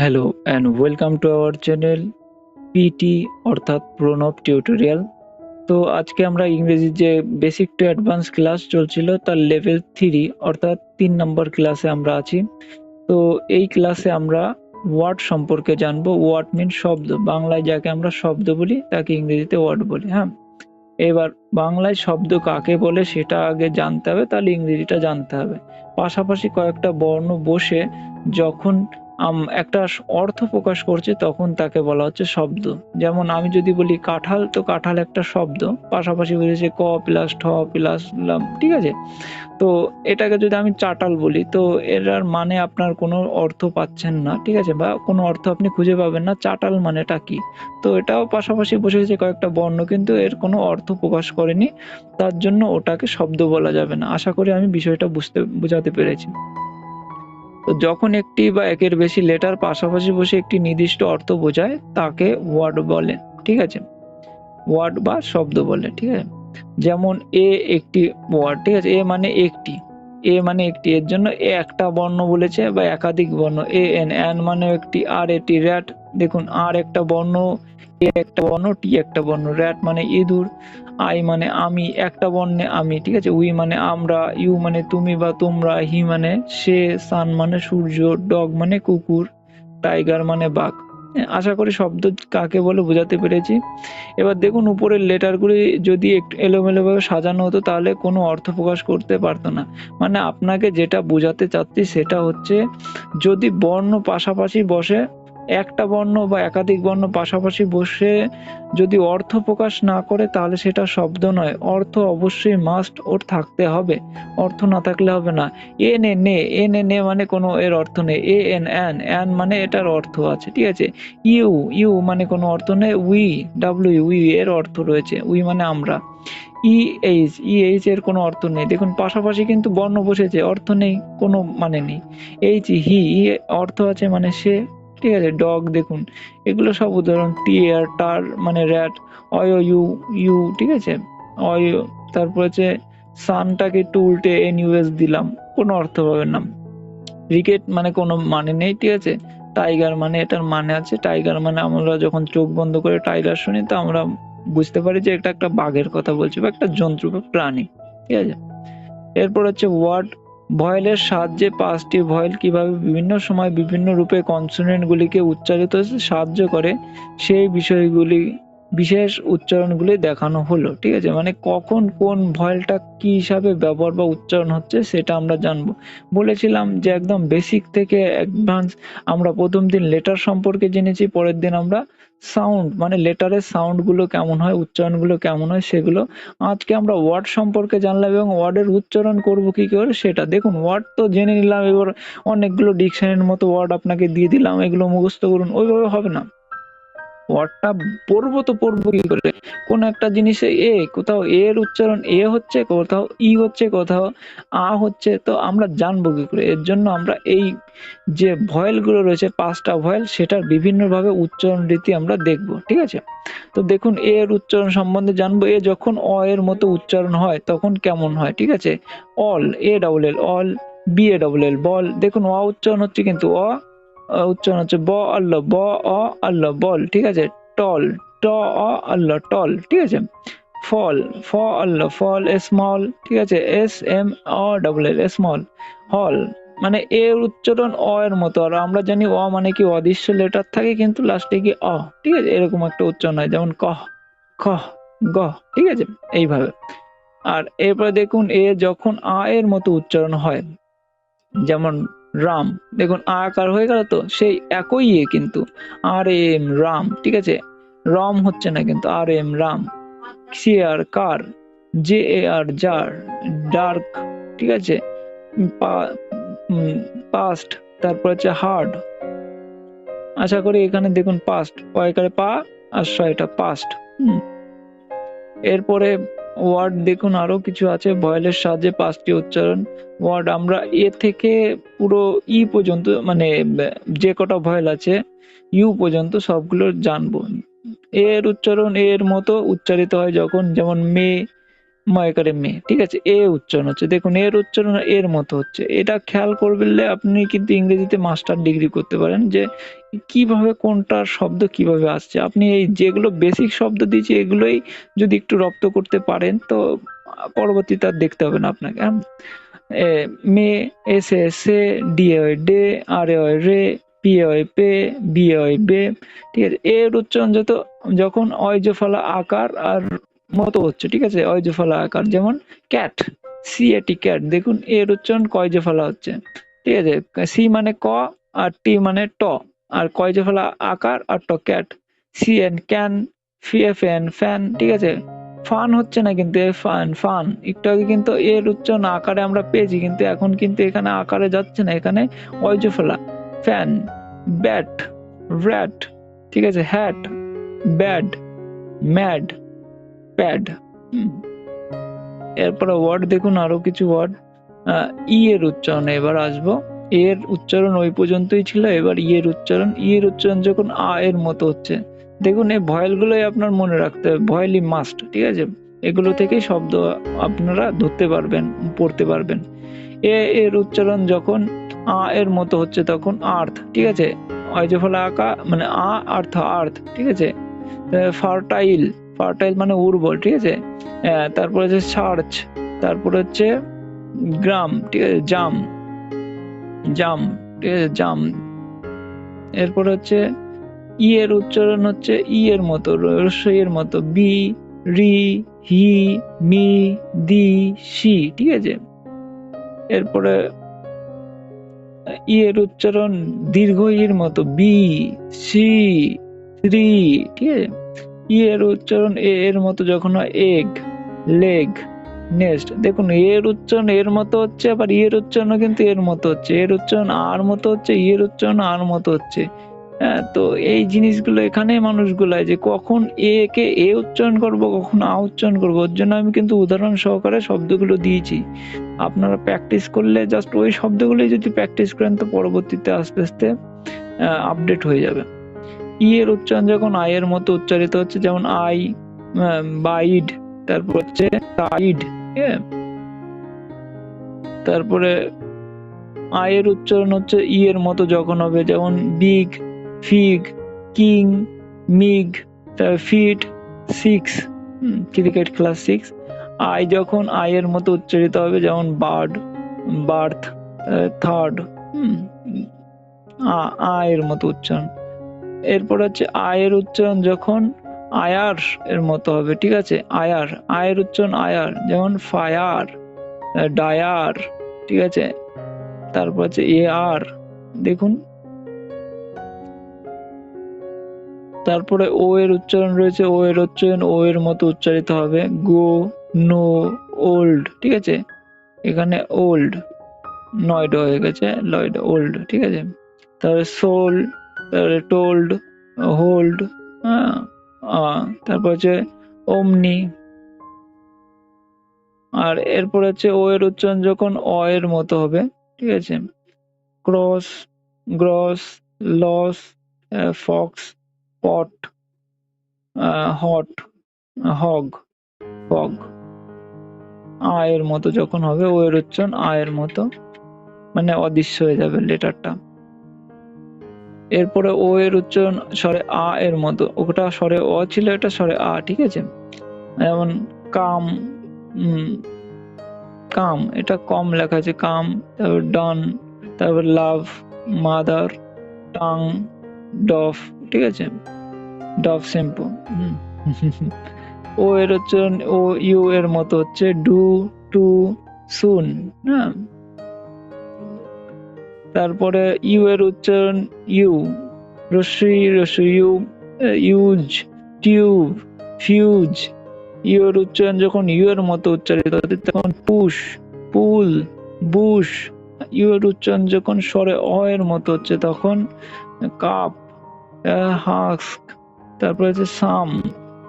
Hello and welcome to our channel PT অর্থাৎ Pranab tutorial. তো আজকে আমরা ইংরেজির যে বেসিক টু অ্যাডভান্স ক্লাস চলছিল তার লেভেল 3 অর্থাৎ 3 নম্বর ক্লাসে আমরা আছি। তো এই ক্লাসে আমরা ওয়ার্ড সম্পর্কে জানবো। ওয়ার্ড মিন শব্দ, বাংলায় যাকে আমরা শব্দ বলি তাকে ইংরেজিতে ওয়ার্ড বলি। হ্যাঁ, এবার বাংলায় শব্দ কাকে বলে সেটা আগে জানতে হবে, তাহলে ইংরেজিটা জানতে হবে। পাশাপাশি কয়েকটা বর্ণ বসে যখন একটা অর্থ প্রকাশ করছে তখন তাকে বলা হচ্ছে শব্দ। যেমন আমি যদি বলি কাঁঠাল, তো কাঁঠাল একটা শব্দ, পাশাপাশি বলেছে ক প্লাস ঠ প্লাস লাম, ঠিক আছে? তো এটাকে যদি আমি চাটাল বলি, তো এটার মানে আপনার কোনো অর্থ পাচ্ছেন না, ঠিক আছে? বা কোনো অর্থ আপনি খুঁজে পাবেন না, চাটাল মানেটা কি? তো এটাও পাশাপাশি বসেছে কয়েকটা বর্ণ, কিন্তু এর কোনো অর্থ প্রকাশ করেনি, তার জন্য ওটাকে শব্দ বলা যাবে না। আশা করি আমি বিষয়টা বোঝাতে পেরেছি। তো যখন একটি বা একের বেশি লেটার পাশাপাশি বসে একটি নির্দিষ্ট অর্থ বোঝায় তাকে ওয়ার্ড বলে, ঠিক আছে? ওয়ার্ড বা শব্দ বলে, ঠিক আছে? যেমন এ একটি ওয়ার্ড, ঠিক আছে? এ মানে একটি, এ মানে একটি, এর জন্য এ একটা বর্ণ বলেছে বা একাধিক বর্ণ। এ এন, এন মানে একটি, আর এটি র্যাট, দেখুন আর একটা বর্ণ, এ একটা বর্ণ, টি একটা বর্ণ, র্যাট মানে ইঁদুর, আই মানে আমি, একটা বর্ণে আমি, ঠিক আছে? উই মানে আমরা, ইউ মানে তুমি বা তোমরা, হি মানে সে, সান মানে সূর্য, ডগ মানে কুকুর, টাইগার মানে বাঘ। আশা করি শব্দ কাকে বলে বোঝাতে পেরেছি। এবার দেখুন উপরের লেটারগুলি যদি একটু এলোমেলোভাবে সাজানো হতো তাহলে কোনো অর্থ প্রকাশ করতে পারতো না। মানে আপনাকে যেটা বোঝাতে চাচ্ছি সেটা হচ্ছে, যদি বর্ণ পাশাপাশি বসে, একটা বর্ণ বা একাধিক বর্ণ পাশাপাশি বসে যদি অর্থ প্রকাশ না করে তাহলে সেটা শব্দ নয়। অর্থ অবশ্যই মাস্ট ওর থাকতে হবে, অর্থ না থাকলে হবে না। এন এ নে, এন এ নে মানে কোনো এর অর্থ নেই। এ এন অ্যান, অ্যান মানে এটার অর্থ আছে, ঠিক আছে? ইউ, ইউ মানে কোনো অর্থ নেই। উই, ডাব্লিউ, উই এর অর্থ রয়েছে। উই মানে আমরা। ইএইচ, ইএইচ এর কোনো অর্থ নেই। দেখুন পাশাপাশি কিন্তু বর্ণ বসেছে, অর্থ নেই, কোনো মানে নেই। এইচ, হি, ই অর্থ আছে মানে সে, ঠিক আছে? ডগ দেখুন, এগুলো সব উদাহরণ। টিয়ার, টার মানে র্যাট, অয়, ইউ, ইউ, ঠিক আছে? অয়, তারপর হচ্ছে সানটাকে একটু উল্টে এনইউএস দিলাম, কোনো অর্থ পাবেন না। ক্রিকেট মানে কোনো মানে নেই, ঠিক আছে? টাইগার মানে এটার মানে আছে। টাইগার মানে আমরা যখন চোখ বন্ধ করে টাইগার শুনি তো আমরা বুঝতে পারি যে এটা একটা বাঘের কথা বলছে বা একটা জন্তু বা প্রাণী, ঠিক আছে? এরপর হচ্ছে ওয়ার্ড। ভয়েলের সাহায্যে ৫টি ভয়েল কিভাবে বিভিন্ন সময় বিভিন্ন রূপে কনসোনেন্ট গুলিকে উচ্চারিত হতে সাহায্য করে সেই বিষয়গুলি, বিশেষ উচ্চারণগুলি দেখানো হলো, ঠিক আছে? মানে কখন কোন ভয়েলটা কি হিসাবে ব্যবহার বা উচ্চারণ হচ্ছে সেটা আমরা জানবো। বলেছিলাম যে একদম বেসিক থেকে অ্যাডভান্স আমরা প্রথম দিন লেটার সম্পর্কে জেনেছি, পরের দিন আমরা সাউন্ড মানে লেটারের সাউন্ডগুলো কেমন হয়, উচ্চারণগুলো কেমন হয় সেগুলো। আজকে আমরা ওয়ার্ড সম্পর্কে জানলাম এবং ওয়ার্ডের উচ্চারণ করব কি করে সেটা। দেখুন ওয়ার্ড তো জেনে নিলাম, এবার অনেকগুলো ডিকশনারির মতো ওয়ার্ড আপনাকে দিয়ে দিলাম, এগুলো মুখস্থ করুন, ওইভাবে হবে না। ওয়ার্ডটা পড়বো তো পড়বো কি করে? কোন একটা জিনিসে কোথাও এর উচ্চারণ এ হচ্ছে, কোথাও ই হচ্ছে, কোথাও আ হচ্ছে, তো আমরা জানবো কি করে? এর জন্য আমরা এই যে ভয়েল গুলো রয়েছে ৫টা ভয়েল, সেটার বিভিন্নভাবে উচ্চারণ রীতি আমরা দেখব, ঠিক আছে? তো দেখুন এর উচ্চারণ সম্বন্ধে জানবো। এ যখন অ এর মতো উচ্চারণ হয় তখন কেমন হয়, ঠিক আছে? All, A double L all, B A double L ball. দেখুন অ উচ্চারণ হচ্ছে কিন্তু অ, উচ্চারণ হচ্ছে ব আল্লাহ, ব অ আল্লাহ বল, ঠিক আছে? টল, ট অ আল্লাহ টল, ঠিক আছে? ফল, ফ আল্লাহ ফল, স্মল, ঠিক আছে? এস এম অ ডাবল এল স্মল। হল মানে এর উচ্চারণ অ এর মতো, আর আমরা জানি অ মানে কি অদৃশ্য লেটার থাকে কিন্তু লাস্টে কি অ, ঠিক আছে? এরকম একটা উচ্চারণ হয়, যেমন কহ, খহ, গহ, ঠিক আছে? এইভাবে। আর এরপরে দেখুন এ যখন আ এর মতো উচ্চারণ হয়, যেমন রাম, দেখুন আ আকার হয়ে গেল, তো সেই একই এ কিন্তু আর এম রাম, ঠিক আছে? রম হচ্ছে না কিন্তু, R M ram. Chair car, J A R jar, dark, ঠিক আছে? পাস্ট, তারপর হচ্ছে হার্ড। আশা করি এখানে দেখুন পাস্ট, পয়কারে পা আর শয়টা পাস্ট। এরপরে ওয়ার্ড দেখুন আরো কিছু আছে। ভয়েলের সাহায্যে ৫টি উচ্চারণ। ওয়ার্ড আমরা এ থেকে পুরো ই পর্যন্ত মানে যে কটা ভয়েল আছে ইউ পর্যন্ত সবগুলো জানবো। এর উচ্চারণ এর মতো উচ্চারিত হয় যখন, যেমন মে, ময়কারে মে, ঠিক আছে। এ উচ্চারণ হচ্ছে, দেখুন এর উচ্চারণ এর মতো হচ্ছে। এটা খেয়াল করলে আপনি কিন্তু ইংরেজিতে মাস্টার ডিগ্রি করতে পারেন, যে কিভাবে কোনটার শব্দ কিভাবে আসছে। আপনি এই যেগুলো বেসিক শব্দ দিয়েছি এগুলোই যদি একটু রপ্ত করতে পারেন, তো পরবর্তীতে আর দেখতে হবে না আপনাকে। মে, এসে সে, ডিএ হয় ডে, আরে হয় রে, পিএ হয় পে, বিএ হয় বে, ঠিক আছে। এর উচ্চারণ যখন অয়জফলা আকার আর মতো হচ্ছে, ঠিক আছে। অয়জফলা আকার, যেমন ক্যাট, সি এ টি ক্যাট, দেখুন এর উচ্চারণ কয়জফলা হচ্ছে, ঠিক আছে। সি মানে ক, আর টি মানে ট, আর কয়জফলা আকার আর ট, ক্যাট। সি এন ক্যান, ফি এফ এন ফ্যান, ঠিক আছে। ফান হচ্ছে না কিন্তু, ফান ফান একটু আগে কিন্তু এর উচ্চারণ আকারে আমরা পেয়েছি, কিন্তু এখন কিন্তু এখানে আকারে যাচ্ছে না, এখানে অয়জফলা। ফ্যান, ব্যাট, র্যাট, ঠিক আছে। Hat, bad, mad, pad. এরপরে ওয়ার্ড দেখুন, আরো কিছু ওয়ার্ড। ই এর উচ্চারণে এবার আসবো। এর উচ্চারণ ওই পর্যন্তই ছিল, এবার ই এর উচ্চারণ। ই এর উচ্চারণ যখন আ এর মতো হচ্ছে, দেখুন এই ভয়েল গুলোই আপনার মনে রাখতে হবে, ভয়েলই মাস্ট, ঠিক আছে। এগুলো থেকেই শব্দ আপনারা ধরতে পারবেন, পড়তে পারবেন। এ এর উচ্চারণ যখন আ এর মতো হচ্ছে তখন আর্থ, ঠিক আছে। অয়জফলা আকা মানে আ আর্থ, আর্থ, ঠিক আছে। ফার্টাইল, ফার্টাইল মানে উর্বর, ঠিক আছে। তারপর হচ্ছে সার্চ, তারপর হচ্ছে গ্রাম, ঠিক আছে। জাম, জাম, ঠিক আছে, জাম। এরপর হচ্ছে ই এর উচ্চারণ হচ্ছে ই এর মতো, রস্বই এর মতো, বি, রি, হি, মি, দি, সি, ঠিক আছে। এরপরে ই এর উচ্চারণ দীর্ঘ ইর মতো, বি, সি, শ্রী, ঠিক আছে। ই এর উচ্চারণ এ এর মতো যখন হয়, এগ, লেগ, নেক্সট। দেখুন এর উচ্চারণ এর মতো হচ্ছে, আবার ই এর উচ্চারণ কিন্তু এর মতো হচ্ছে, এর উচ্চারণ আর মতো হচ্ছে, ই এর উচ্চারণ আর মতো হচ্ছে। হ্যাঁ, তো এই জিনিসগুলো এখানে মানুষ গুলায়, যে কখন এ কে এ উচ্চারণ করব, কখন আ উচ্চারণ করব। ওর জন্য আমি কিন্তু উদাহরণ সহকারে শব্দগুলো দিয়েছি। আপনারা প্র্যাকটিস করলে, জাস্ট ওই শব্দগুলোই যদি প্র্যাকটিস করেন, তো পরবর্তীতে আস্তে আস্তে আপডেট হয়ে যাবে। ই এর উচ্চারণ যখন আই এর মতো উচ্চারিত হচ্ছে, যেমন আই, বাইড, তারপর হচ্ছে টাইড, তারপরে আই এর উচ্চারণ হচ্ছে ই এর মতো যখন হবে, যেমন big, fig, king, mig, fit, six, cricket class 6। I যখন আই এর মতো উচ্চারিত হবে, যেমন বার্ড, বার্থ, থার্ড, আ এর মতো উচ্চারণ। এরপর হচ্ছে আয়ের উচ্চারণ যখন আয়ার এর মতো হবে, ঠিক আছে। আয়ার, আয়ের উচ্চারণ আয়ার, যেমন ফায়ার, ডায়ার, ঠিক আছে। তারপর হচ্ছে এ আর, দেখুন। তারপরে ও এর উচ্চারণ রয়েছে, ও এর উচ্চারণ ও এর মতো উচ্চারিত হবে, গো, নো, ওল্ড, ঠিক আছে। এখানে ওল্ড নয়ড হয়ে গেছে, লয়েড, ওল্ড, ঠিক আছে। তারপরে সোল, তারপরে টোল্ড, হোল্ড, হ্যাঁ। তারপর হচ্ছে অমনি। আর এরপর হচ্ছে ও এর উচ্চারণ যখন অ এর মতো হবে, ঠিক আছে। ক্রস, গ্রস, লস, ফক্স, পট, হট, হগ, ফগ। আ এর মতো যখন হবে, ও এর উচ্চারণ আ এর মতো, মানে অদৃশ্য হয়ে যাবে লেটারটা। এরপরে ও এর উচ্চারণ স্বরে আ এর মতো, ওটা স্বরে অ ছিল, এটা স্বরে আ, ঠিক আছে। যেমন কাম, কাম, এটা কম লেখা আছে, কাম। তারপর ডান, তারপর লাভ, মাদার, টাং, ডফ, ঠিক আছে। ডফ শ্যাম্পু। ও এর উচ্চারণ ও ইউ এর মতো হচ্ছে, ডু, টু, সুন, হ্যাঁ। তারপরে ইউ এর উচ্চারণ ইউ, রস্যই রস্যই U, use, tube, fuse. U এর উচ্চারণ যখন ইউ এর মতো উচ্চারিত হচ্ছে, তখন পুশ, পুল, বুশ। ইউ এর উচ্চারণ যখন স্বরে অ এর মতো হচ্ছে, তখন কাপ, হাস্ক, তারপর হচ্ছে সাম,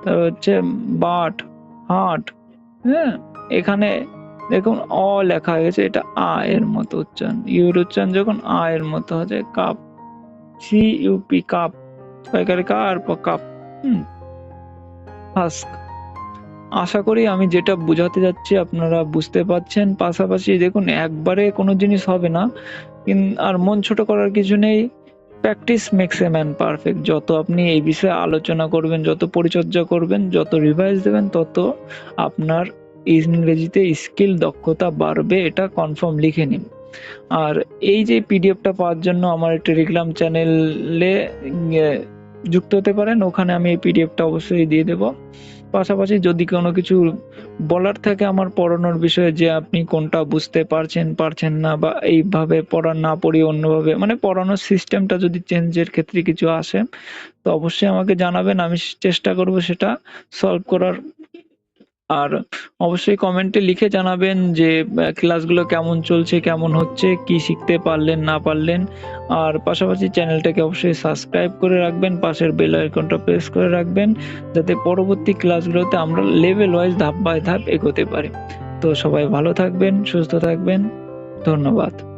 তারপর হচ্ছে বাট, হাট, হ্যাঁ। এখানে দেখুন অ লেখা হয়ে গেছে, এটা আ এর মতো উচ্চারণ। ইউ এর উচ্চারণ যখন আ এর মতো হচ্ছে, কাপ, সি ইউপি, কাপ, কয়কারে কা আর কাপ, হাস্ক। আশা করি আমি যেটা বোঝাতে যাচ্ছি আপনারা বুঝতে পারছেন। পাশাপাশি দেখুন একবারে কোনো জিনিস হবে না। আর মন ছোট করার কিছু নেই। Practice makes a man perfect. যত আপনি এই বিষয়ে আলোচনা করবেন, যত পরিচর্যা করবেন, যত রিভাইজ দেবেন তত আপনার ইংরেজিতে স্কিল দক্ষতা বাড়বে, এটা কনফার্ম লিখে নিন। আর এই যে পিডিএফটা পাওয়ার জন্য আমার টেলিগ্রাম চ্যানেলে ইয়ে যুক্ত হতে পারেন। ওখানে আমি এই পিডিএফটা অবশ্যই দিয়ে দেব। পাশাপাশি যদি কোনো কিছু বলার থাকে আমার পড়ানোর বিষয়ে, যে আপনি কোনটা বুঝতে পারছেন না, বা এইভাবে না পড়িয়ে অন্যভাবে মানে পড়ানোর সিস্টেমটা যদি চেঞ্জের ক্ষেত্রে কিছু আসে, তো অবশ্যই আমাকে জানাবেন। আমি চেষ্টা করব সেটা সলভ করার। আর অবশ্যই কমেন্টে লিখে জানাবেন যে ক্লাসগুলো কেমন চলছে, কেমন হচ্ছে, কি শিখতে পারলেন না পারলেন। আর পাশাপাশি চ্যানেলটাকে অবশ্যই সাবস্ক্রাইব করে রাখবেন, পাশের বেল আইকনটা প্রেস করে রাখবেন, যাতে পরবর্তী ক্লাসগুলোতে আমরা লেভেল ওয়াইজ ধাপ বাই ধাপ এগোতে পারি। তো সবাই ভালো থাকবেন, সুস্থ থাকবেন। ধন্যবাদ।